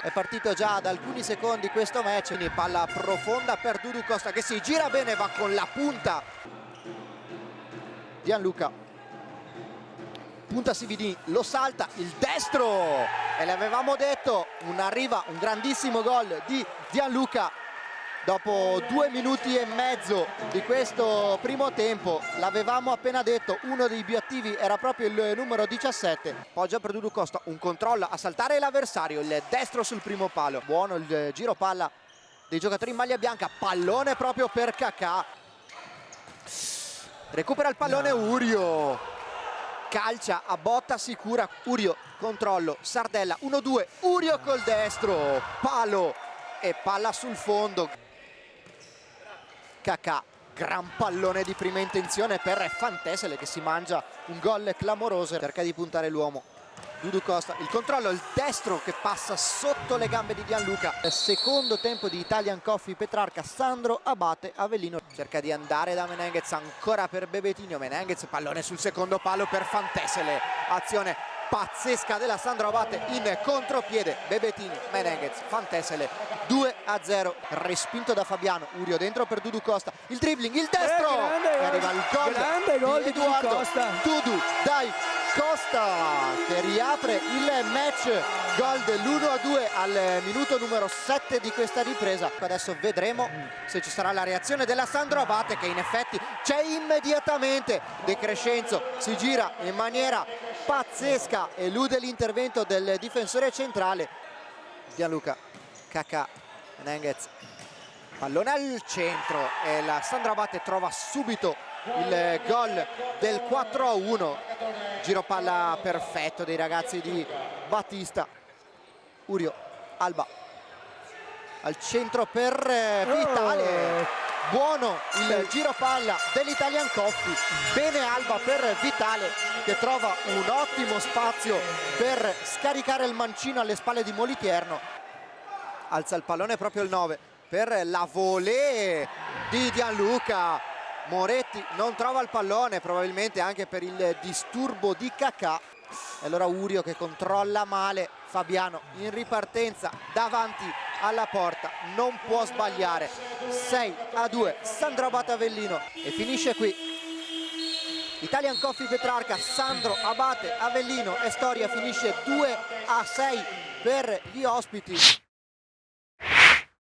È partito già da alcuni secondi questo match, quindi palla profonda per Dudu Costa che si gira bene, va con la punta. Gianluca, punta CVD, lo salta, il destro, e le avevamo detto, arriva un grandissimo gol di Gianluca. Dopo 2 minuti e mezzo di questo primo tempo, l'avevamo appena detto, uno dei più attivi era proprio il numero 17. Poggia per Dudu Costa, un controllo a saltare l'avversario, il destro sul primo palo. Buono il giro palla dei giocatori in maglia bianca, pallone proprio per Kakà. Recupera il pallone Urio, calcia a botta sicura, Urio, controllo, Sardella, 1-2, Urio col destro, palo e palla sul fondo. Kakà, gran pallone di prima intenzione per Fantesele che si mangia un gol clamoroso, cerca di puntare l'uomo. Dudu Costa, il controllo, il destro che passa sotto le gambe di Gianluca. Secondo tempo di Italian Coffee Petrarca, Sandro Abate Avellino cerca di andare da Menenghez, ancora per Bebetinho, Menenghez, pallone sul secondo palo per Fantesele, azione pazzesca della Sandro Abate in contropiede, Bebetinho, Menenghez, Fantesele, 2-0, respinto da Fabiano, Urio dentro per Dudu Costa, il dribbling, il destro, e arriva il gol, grande gol di Eduardo Costa. Dudu dai Costa che riapre il match, gol dell'1-2 al minuto numero 7 di questa ripresa. Adesso vedremo se ci sarà la reazione della Sandro Abate, che in effetti c'è immediatamente. De Crescenzo si gira in maniera pazzesca, elude l'intervento del difensore centrale. Gianluca, Kakà, Menenghez, pallone al centro e la Sandro Abate trova subito il gol del 4-1, giro palla perfetto dei ragazzi di Battista. Urio, Alba al centro per Vitale, buono il giro palla dell'Italian Coffee, bene Alba per Vitale che trova un ottimo spazio per scaricare il mancino alle spalle di Molitierno. Alza il pallone proprio il 9 per la volée di Gianluca. Moretti non trova il pallone, probabilmente anche per il disturbo di Kakà. E allora Urio che controlla male, Fabiano in ripartenza davanti alla porta, non può sbagliare. 6-2, Sandro Abate Avellino, e finisce qui. Italian Coffee Petrarca, Sandro Abate Avellino, e storia finisce 2-6 per gli ospiti.